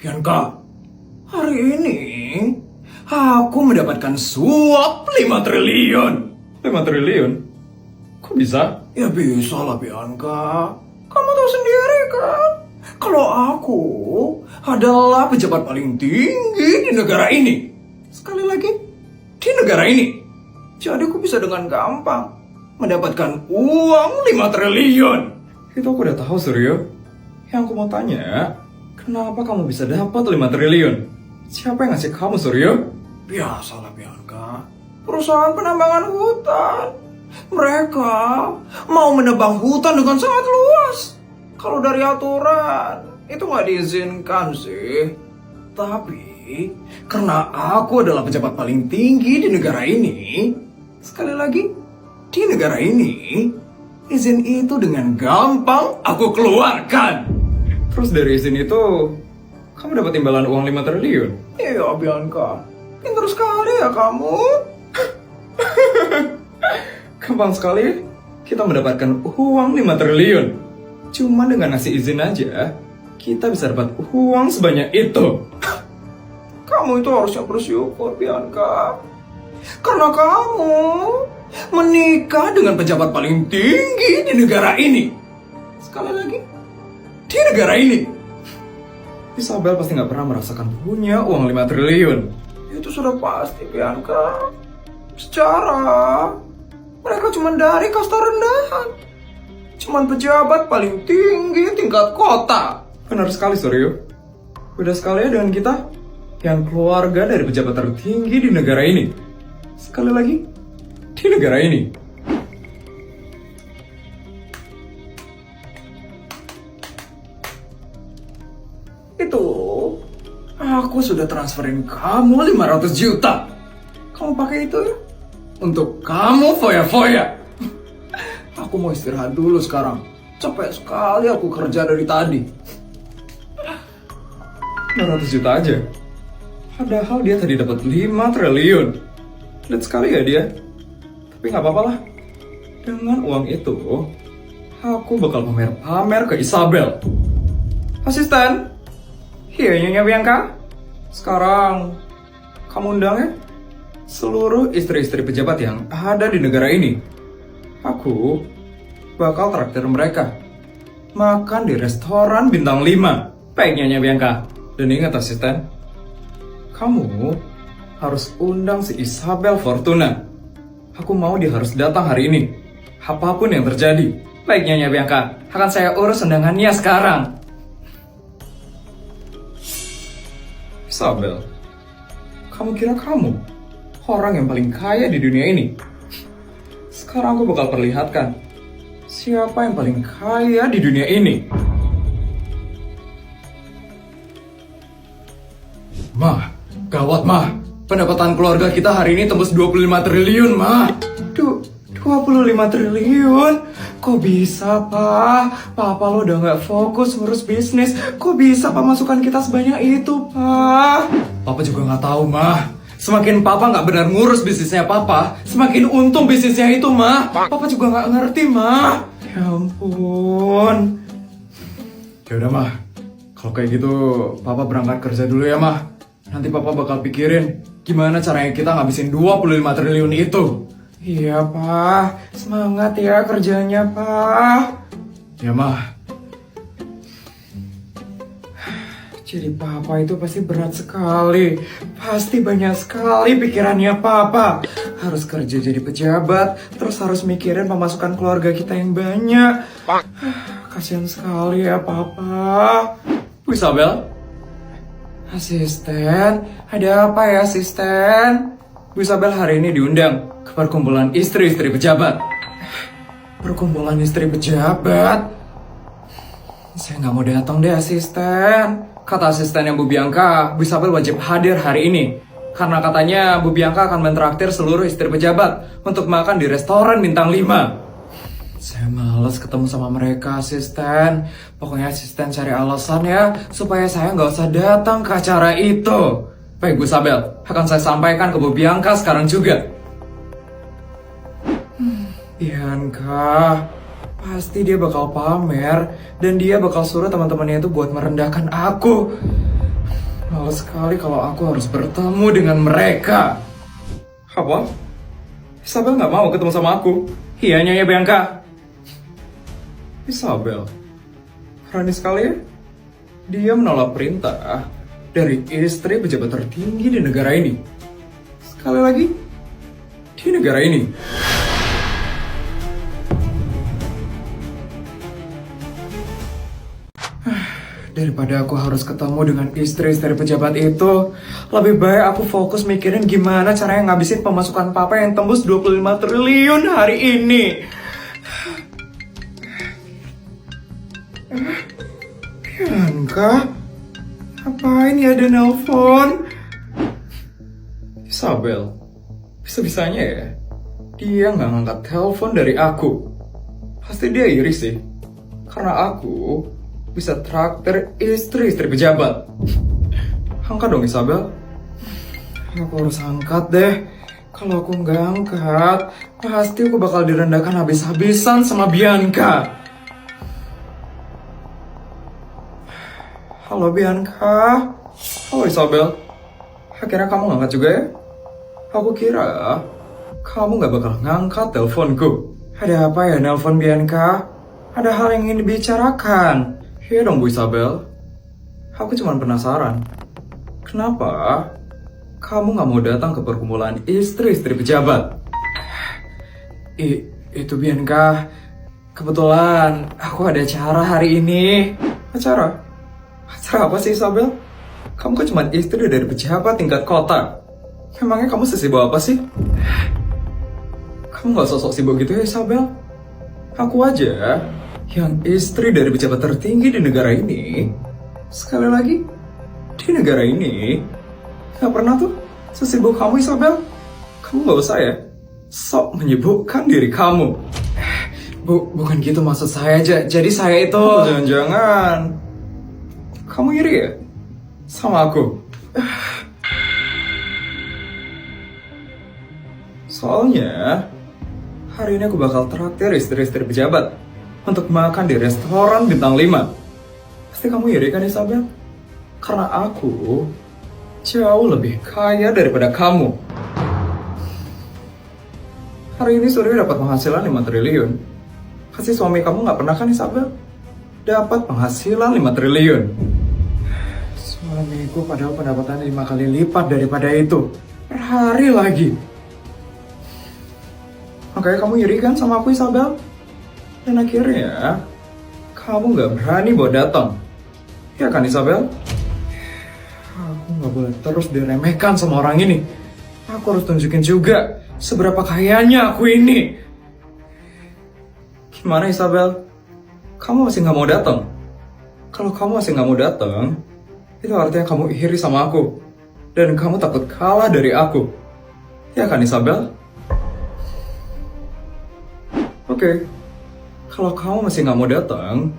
Bianca, hari ini aku mendapatkan suap 5 triliun. 5 triliun? Kok bisa? Ya bisa lah Bianca. Kamu tahu sendiri kan, kalau aku adalah pejabat paling tinggi di negara ini. Sekali lagi, di negara ini. Jadi aku bisa dengan gampang mendapatkan uang 5 triliun. Itu aku udah tahu, Suryo. Yang aku mau tanya, kenapa kamu bisa dapat 5 triliun? Siapa yang ngasih kamu, Suryo? Biasalah Bianca, perusahaan penambangan hutan. Mereka mau menebang hutan dengan sangat luas. Kalau dari aturan, itu nggak diizinkan sih. Tapi, karena aku adalah pejabat paling tinggi di negara ini, sekali lagi, di negara ini, izin itu dengan gampang aku keluarkan. Terus dari izin itu, kamu dapat imbalan uang 5 triliun? Iya Bianca, pintar sekali ya kamu. Gampang sekali kita mendapatkan uang 5 triliun. Cuma dengan ngasih izin aja, kita bisa dapat uang sebanyak itu. Kamu itu harusnya bersyukur Bianca, karena kamu menikah dengan pejabat paling tinggi di negara ini. Sekali lagi, di negara ini. Isabel pasti nggak pernah merasakan punya uang 5 triliun. Itu sudah pasti Bianca. Secara mereka cuma dari kasta rendahan, cuma pejabat paling tinggi tingkat kota. Benar sekali, Suryo. Beda sekali ya dengan kita, yang keluarga dari pejabat tertinggi di negara ini. Sekali lagi, di negara ini. Itu, aku sudah transferin kamu 500 juta. Kamu pakai itu ya? Untuk kamu foya-foya. Aku mau istirahat dulu sekarang. Capek sekali aku kerja dari tadi. 500 juta aja. Padahal dia tadi dapat 5 triliun. Lihat sekali ya dia. Tapi nggak apa-apa lah. Dengan uang itu, aku bakal pamer-pamer ke Isabel. Asisten. Iya, Nyonya Bianca. Sekarang, kamu undang ya seluruh istri-istri pejabat yang ada di negara ini. Aku bakal traktir mereka makan di restoran bintang 5. Baik, Nyonya Bianca. Dan ingat asisten, kamu harus undang si Isabel Fortuna. Aku mau dia harus datang hari ini, apapun yang terjadi. Baik, Nyonya Bianca, akan saya urus undangannya sekarang. Isabel, kamu kira kamu orang yang paling kaya di dunia ini? Sekarang aku bakal perlihatkan siapa yang paling kaya di dunia ini. Mah, gawat mah. Pendapatan keluarga kita hari ini tembus 25 triliun mah. 25 triliun? Kok bisa, Pak? Papa lo udah gak fokus ngurus bisnis. Kok bisa pemasukan kita sebanyak itu, Pak? Papa juga nggak tahu mah. Semakin papa nggak benar ngurus bisnisnya papa, semakin untung bisnisnya itu mah. Papa juga nggak ngerti mah. Ya ampun. Ya udah mah, kalau kayak gitu papa berangkat kerja dulu ya mah. Nanti papa bakal pikirin gimana caranya kita ngabisin 25 triliun itu. Iya, Pak. Semangat ya kerjanya, Pak. Ya mah. Jadi papa itu pasti berat sekali. Pasti banyak sekali pikirannya papa. Harus kerja jadi pejabat, terus harus mikirin pemasukan keluarga kita yang banyak. Kasihan sekali ya papa. Bu Isabel, Asisten, ada apa ya asisten? Bu Isabel hari ini diundang ke perkumpulan istri-istri pejabat. Perkumpulan istri pejabat? Saya nggak mau datang deh asisten. Kata asistennya Bu Bianca, Bu Isabel wajib hadir hari ini. Karena katanya Bu Bianca akan mentraktir seluruh istri pejabat untuk makan di restoran bintang 5. Saya malas ketemu sama mereka asisten. Pokoknya asisten cari alasan ya, supaya saya nggak usah datang ke acara itu. Baik Bu Isabel, akan saya sampaikan ke Bu Bianca sekarang juga. Bianca, pasti dia bakal pamer dan dia bakal suruh teman-temannya itu buat merendahkan aku. Males sekali kalau aku harus bertemu dengan mereka. Apa? Isabel nggak mau ketemu sama aku? Iya, Nyonya Bianca. Isabel, berani sekali ya? Dia menolak perintah dari istri pejabat tertinggi di negara ini. Sekali lagi, di negara ini. Daripada aku harus ketemu dengan istri-istri pejabat itu, lebih baik aku fokus mikirin gimana caranya ngabisin pemasukan papa yang tembus 25 triliun hari ini. Bianca, ngapain ya ada nelpon? Isabel, bisa-bisanya ya, dia nggak ngangkat telepon dari aku. Pasti dia iri sih, karena aku bisa traktir istri-istri pejabat. Angkat dong Isabel. Aku harus angkat deh. Kalau aku nggak angkat, pasti aku bakal direndahkan habis-habisan sama Bianca. Halo Bianca. Halo Isabel. Akhirnya kamu ngangkat juga ya? Aku kira kamu nggak bakal ngangkat teleponku. Ada apa ya nelpon Bianca? Ada hal yang ingin dibicarakan. Iya dong Bu Isabel. Aku cuma penasaran. Kenapa kamu nggak mau datang ke perkumpulan istri-istri pejabat? Itu Bianca. Kebetulan aku ada acara hari ini. Acara? Acara apa sih Isabel? Kamu kan cuma istri dari pejabat tingkat kota. Memangnya kamu sesibuk apa sih? Kamu nggak sosok sibuk gitu ya Isabel? Aku aja yang istri dari pejabat tertinggi di negara ini. Sekali lagi, di negara ini gak pernah tuh sesibuk kamu Isabel. Kamu gak usah ya sok menyibukkan diri kamu. Bukan gitu maksud saya aja. Jadi saya itu jangan-jangan kamu iri ya sama aku? Soalnya hari ini aku bakal traktir istri-istri pejabat untuk makan di restoran bintang 5. Pasti kamu iri kan Isabel? Karena aku jauh lebih kaya daripada kamu. Hari ini Surya dapat penghasilan 5 triliun. Pasti suami kamu gak pernah kan Isabel? Dapat penghasilan 5 triliun. Suamiku padahal pendapatannya 5 kali lipat daripada itu. Per hari lagi. Makanya kamu iri kan sama aku Isabel? Dan akhirnya, kamu gak berani buat datang. Ya kan Isabel? Aku gak boleh terus diremehkan sama orang ini. Aku harus tunjukin juga seberapa kayanya aku ini. Gimana Isabel? Kamu masih gak mau datang? Kalau kamu masih gak mau datang, itu artinya kamu iri sama aku. Dan kamu takut kalah dari aku. Ya kan Isabel? Oke. Kalau kamu masih nggak mau datang,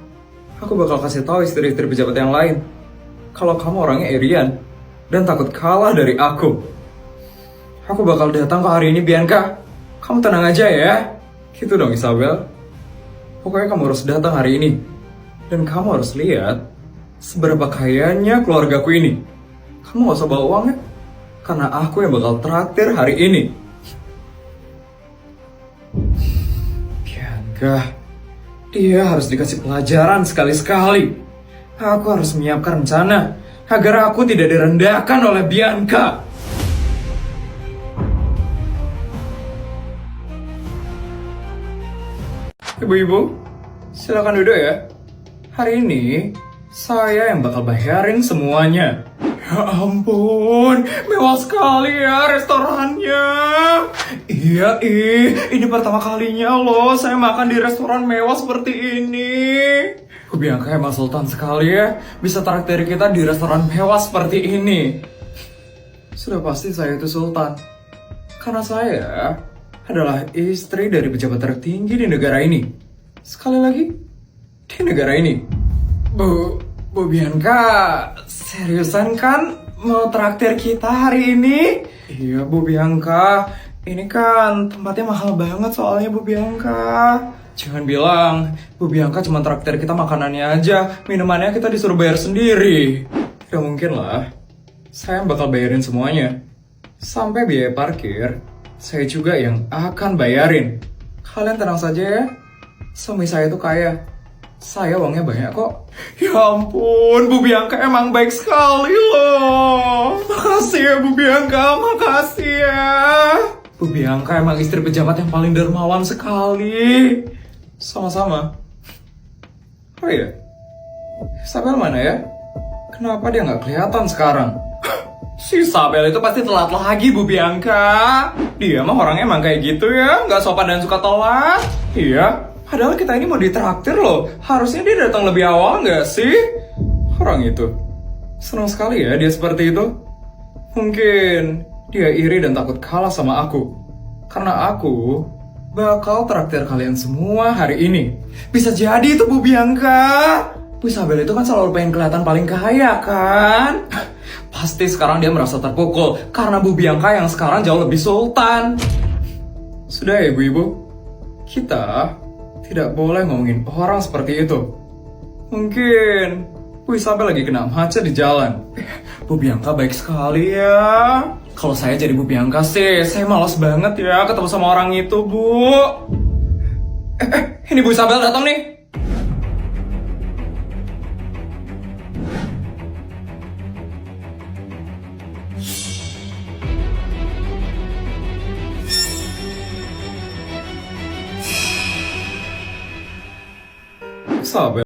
aku bakal kasih tahu istri-istri pejabat yang lain. Kalau kamu orangnya irian dan takut kalah dari aku. Aku bakal datang ke hari ini Bianca. Kamu tenang aja ya. Gitu dong Isabel. Pokoknya kamu harus datang hari ini. Dan kamu harus lihat seberapa kayanya keluargaku ini. Kamu gak usah bawa uang ya. Karena aku yang bakal traktir hari ini. Bianca, dia harus dikasih pelajaran sekali-sekali. Aku harus menyiapkan rencana agar aku tidak direndahkan oleh Bianca. Ibu-ibu, silakan duduk ya. Hari ini saya yang bakal bayarin semuanya. Ya ampun, mewah sekali ya restorannya. Iya, ini pertama kalinya loh saya makan di restoran mewah seperti ini. Bu Bianca emang sultan sekali ya, bisa traktir kita di restoran mewah seperti ini. Sudah pasti saya itu sultan, karena saya adalah istri dari pejabat tertinggi di negara ini. Sekali lagi, di negara ini. Bu Bianca, seriusan kan mau traktir kita hari ini? Iya Bu Bianca, ini kan tempatnya mahal banget soalnya Bu Bianca. Jangan bilang Bu Bianca cuma traktir kita makanannya aja, minumannya kita disuruh bayar sendiri. Gak mungkin lah. saya bakal bayarin semuanya. Sampai biaya parkir, saya juga yang akan bayarin. Kalian tenang saja ya, suami saya tuh kaya. Saya uangnya banyak kok. Ya ampun, Bu Bianca emang baik sekali loh. Makasih ya Bu Bianca, makasih ya. Bu Bianca emang istri pejabat yang paling dermawan sekali. Sama-sama. Oh iya, Isabel mana ya? Kenapa dia nggak kelihatan sekarang? Si Isabel itu pasti telat lagi Bu Bianca. Dia mah orangnya emang kayak gitu ya, nggak sopan dan suka telat. Iya, padahal kita ini mau ditraktir loh. Harusnya dia datang lebih awal nggak sih? Orang itu. Senang sekali ya dia seperti itu. Mungkin dia iri dan takut kalah sama aku. Karena aku bakal traktir kalian semua hari ini. Bisa jadi itu Bu Bianca. Bu Isabel itu kan selalu pengen kelihatan paling kaya kan? Pasti sekarang dia merasa terpukul karena Bu Bianca yang sekarang jauh lebih sultan. Sudah ya ibu-ibu, kita tidak boleh ngomongin orang seperti itu. Mungkin Bu Isabel lagi kena macet di jalan. Bu Bianca baik sekali ya. Kalau saya jadi Bu Bianca sih, saya malas banget ya ketemu sama orang itu, Bu. Ini Bu Isabel datang nih. Isabel.